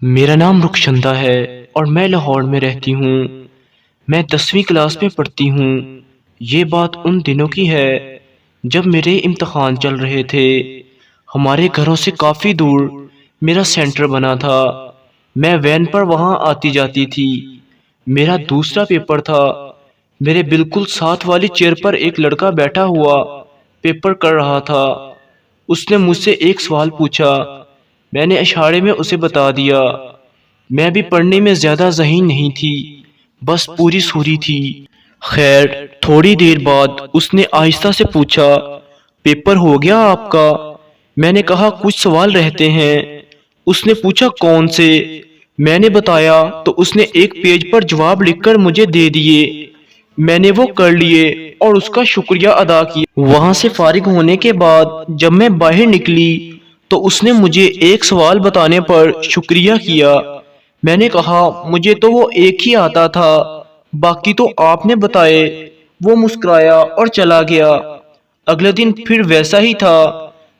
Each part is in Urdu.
میرا نام رخشندہ ہے اور میں لاہور میں رہتی ہوں۔ میں 10ویں کلاس میں پڑھتی ہوں۔ یہ بات ان دنوں کی ہے جب میرے امتحان چل رہے تھے۔ ہمارے گھروں سے کافی دور میرا سینٹر بنا تھا۔ میں وین پر وہاں آتی جاتی تھی۔ میرا دوسرا پیپر تھا۔ میرے بالکل ساتھ والی چیئر پر ایک لڑکا بیٹھا ہوا پیپر کر رہا تھا۔ اس نے مجھ سے ایک سوال پوچھا۔ میں نے اشارے میں اسے بتا دیا۔ میں بھی پڑھنے میں زیادہ ذہین نہیں تھی، بس پوری سوری تھی۔ خیر تھوڑی دیر بعد اس نے آہستہ سے پوچھا، پیپر ہو گیا آپ کا؟ میں نے کہا کچھ سوال رہتے ہیں۔ اس نے پوچھا کون سے؟ میں نے بتایا تو اس نے ایک پیج پر جواب لکھ کر مجھے دے دیے۔ میں نے وہ کر لیے اور اس کا شکریہ ادا کیا۔ وہاں سے فارغ ہونے کے بعد جب میں باہر نکلی تو اس نے مجھے ایک سوال بتانے پر شکریہ کیا۔ میں نے کہا مجھے تو وہ ایک ہی آتا تھا، باقی تو آپ نے بتائے۔ وہ مسکرایا اور چلا گیا۔ اگلے دن پھر ویسا ہی تھا،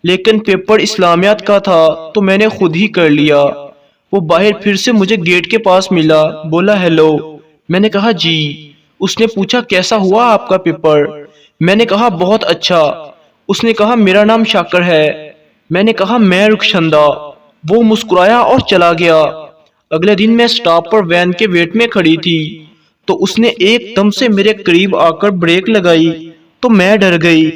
لیکن پیپر اسلامیات کا تھا تو میں نے خود ہی کر لیا۔ وہ باہر پھر سے مجھے گیٹ کے پاس ملا، بولا ہیلو۔ میں نے کہا جی۔ اس نے پوچھا کیسا ہوا آپ کا پیپر؟ میں نے کہا بہت اچھا۔ اس نے کہا میرا نام شاکر ہے۔ میں نے کہا میں رخشندہ۔ وہ مسکرایا اور چلا گیا۔ اگلے دن میں سٹاپ پر وین کے ویٹ میں کھڑی تھی تو اس نے ایک دم سے میرے قریب آ کر بریک لگائی تو میں ڈر گئی۔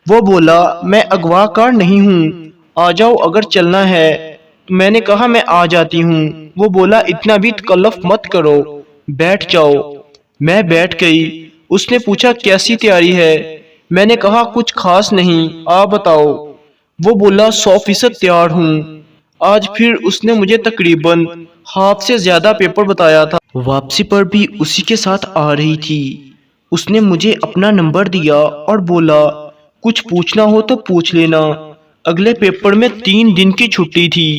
وہ بولا میں اغوا کار نہیں ہوں، آ جاؤ اگر چلنا ہے۔ میں نے کہا میں آ جاتی ہوں۔ وہ بولا اتنا بھی تکلف مت کرو، بیٹھ جاؤ۔ میں بیٹھ گئی۔ اس نے پوچھا کیسی تیاری ہے؟ میں نے کہا کچھ خاص نہیں، آپ بتاؤ۔ وہ بولا 100% تیار ہوں۔ آج پھر اس نے مجھے تقریباً ہاف سے زیادہ پیپر بتایا تھا۔ واپسی پر بھی اسی کے ساتھ آ رہی تھی۔ اس نے مجھے اپنا نمبر دیا اور بولا کچھ پوچھنا ہو تو پوچھ لینا۔ اگلے پیپر میں 3 دن کی چھٹی تھی۔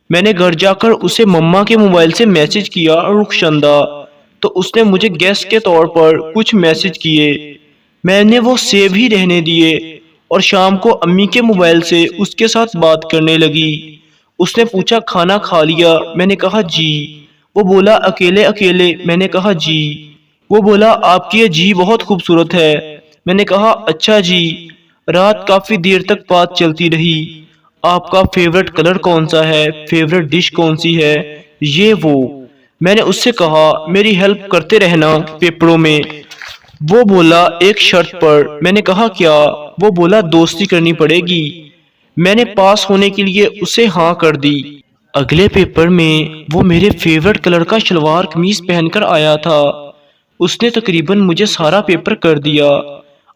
میں نے گھر جا کر اسے مما کے موبائل سے میسج کیا رخشندہ، تو اس نے مجھے گیسٹ کے طور پر کچھ میسج کیے۔ میں نے وہ سیو ہی رہنے دیے اور شام کو امی کے موبائل سے اس کے ساتھ بات کرنے لگی۔ اس نے پوچھا کھانا کھا لیا؟ میں نے کہا جی۔ وہ بولا اکیلے اکیلے؟ میں نے کہا جی۔ وہ بولا آپ کی یہ جی بہت خوبصورت ہے۔ میں نے کہا اچھا جی۔ رات کافی دیر تک بات چلتی رہی۔ آپ کا فیورٹ کلر کون سا ہے؟ فیورٹ ڈش کون سی ہے؟ یہ وہ۔ میں نے اس سے کہا میری ہیلپ کرتے رہنا پیپروں میں۔ وہ بولا ایک شرط پر۔ میں نے کہا کیا؟ وہ بولا دوستی کرنی پڑے گی۔ میں نے پاس ہونے کے لیے اسے ہاں کر دی۔ اگلے پیپر میں وہ میرے فیورٹ کلر کا شلوار قمیض پہن کر آیا تھا۔ اس نے تقریباً مجھے سارا پیپر کر دیا۔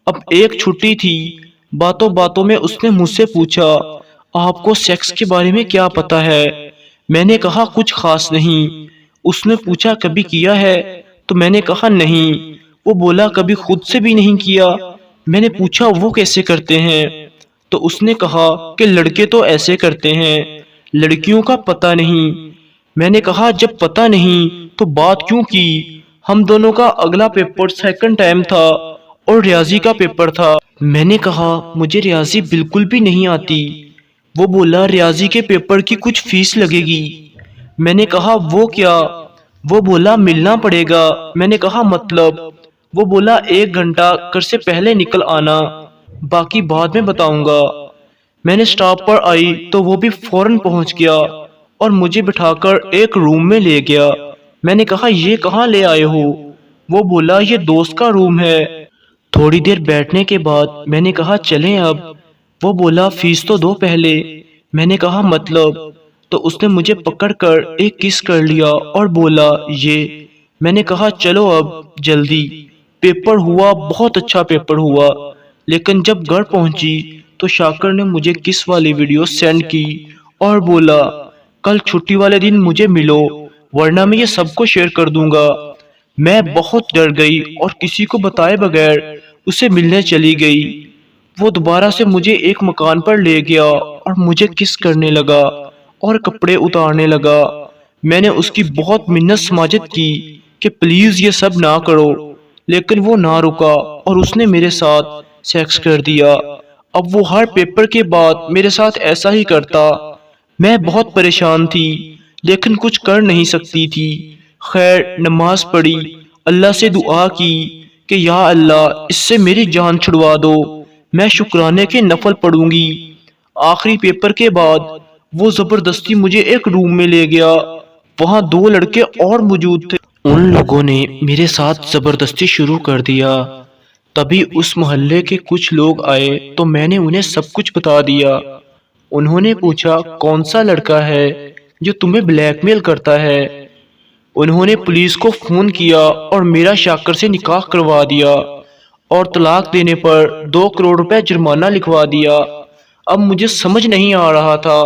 اب ایک چھٹی تھی۔ باتوں باتوں میں اس نے مجھ سے پوچھا آپ کو سیکس کے بارے میں کیا پتا ہے؟ میں نے کہا کچھ خاص نہیں۔ اس نے پوچھا کبھی کیا ہے؟ تو میں نے کہا نہیں۔ وہ بولا کبھی خود سے بھی نہیں کیا؟ میں نے پوچھا وہ کیسے کرتے ہیں؟ تو اس نے کہا کہ لڑکے تو ایسے کرتے ہیں، لڑکیوں کا پتہ نہیں۔ میں نے کہا جب پتہ نہیں تو بات کیوں کی؟ ہم دونوں کا اگلا پیپر سیکنڈ ٹائم تھا اور ریاضی کا پیپر تھا۔ میں نے کہا مجھے ریاضی بالکل بھی نہیں آتی۔ وہ بولا ریاضی کے پیپر کی کچھ فیس لگے گی۔ میں نے کہا وہ کیا؟ وہ بولا ملنا پڑے گا۔ میں نے کہا مطلب؟ وہ بولا 1 گھنٹہ گھر سے پہلے نکل آنا، باقی بعد میں بتاؤں گا۔ میں نے سٹاپ پر آئی تو وہ بھی فوراً پہنچ گیا اور مجھے بٹھا کر ایک روم میں لے گیا۔ میں نے کہا یہ کہاں لے آئے ہو؟ وہ بولا یہ دوست کا روم ہے۔ تھوڑی دیر بیٹھنے کے بعد میں نے کہا چلیں اب؟ وہ بولا فیس تو دو پہلے۔ میں نے کہا مطلب؟ تو اس نے مجھے پکڑ کر ایک کس کر لیا اور بولا یہ۔ میں نے کہا چلو اب جلدی۔ پیپر ہوا، بہت اچھا پیپر ہوا، لیکن جب گھر پہنچی تو شاکر نے مجھے کس والی ویڈیو سینڈ کی اور بولا کل چھٹی والے دن مجھے ملو ورنہ میں یہ سب کو شیئر کر دوں گا۔ میں بہت ڈر گئی اور کسی کو بتائے بغیر اسے ملنے چلی گئی۔ وہ دوبارہ سے مجھے ایک مکان پر لے گیا اور مجھے کس کرنے لگا اور کپڑے اتارنے لگا۔ میں نے اس کی بہت منت سماجت کی کہ پلیز یہ سب نہ کرو، لیکن وہ نہ رکا اور اس نے میرے ساتھ سیکس کر دیا۔ اب وہ ہر پیپر کے بعد میرے ساتھ ایسا ہی کرتا۔ میں بہت پریشان تھی۔ لیکن کچھ کر نہیں سکتی تھی۔ خیر نماز پڑھی، اللہ سے دعا کی کہ یا اللہ اس سے میری جان چھڑوا دو، میں شکرانے کے نفل پڑھوں گی۔ آخری پیپر کے بعد وہ زبردستی مجھے ایک روم میں لے گیا، وہاں 2 لڑکے اور موجود تھے۔ ان لوگوں نے میرے ساتھ زبردستی شروع کر دیا۔ تبھی اس محلے کے کچھ لوگ آئے تو میں نے انہیں سب کچھ بتا دیا۔ انہوں نے پوچھا کون سا لڑکا ہے جو تمہیں بلیک میل کرتا ہے؟ انہوں نے پولیس کو فون کیا اور میرا شاکر سے نکاح کروا دیا اور طلاق دینے پر 2 کروڑ روپے جرمانہ لکھوا دیا۔ اب مجھے سمجھ نہیں آ رہا تھا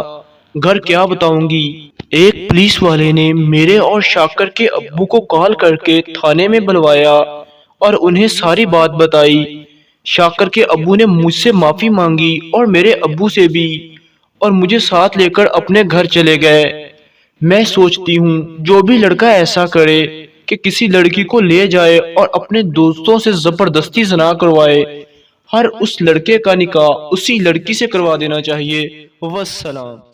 گھر کیا بتاؤں گی۔ ایک پولیس والے نے میرے اور شاکر کے ابو کو کال کر کے تھانے میں بلوایا اور انہیں ساری بات بتائی۔ شاکر کے ابو نے مجھ سے معافی مانگی اور میرے ابو سے بھی، اور مجھے ساتھ لے کر اپنے گھر چلے گئے۔ میں سوچتی ہوں جو بھی لڑکا ایسا کرے کہ کسی لڑکی کو لے جائے اور اپنے دوستوں سے زبردستی زنا کروائے، ہر اس لڑکے کا نکاح اسی لڑکی سے کروا دینا چاہیے۔ والسلام۔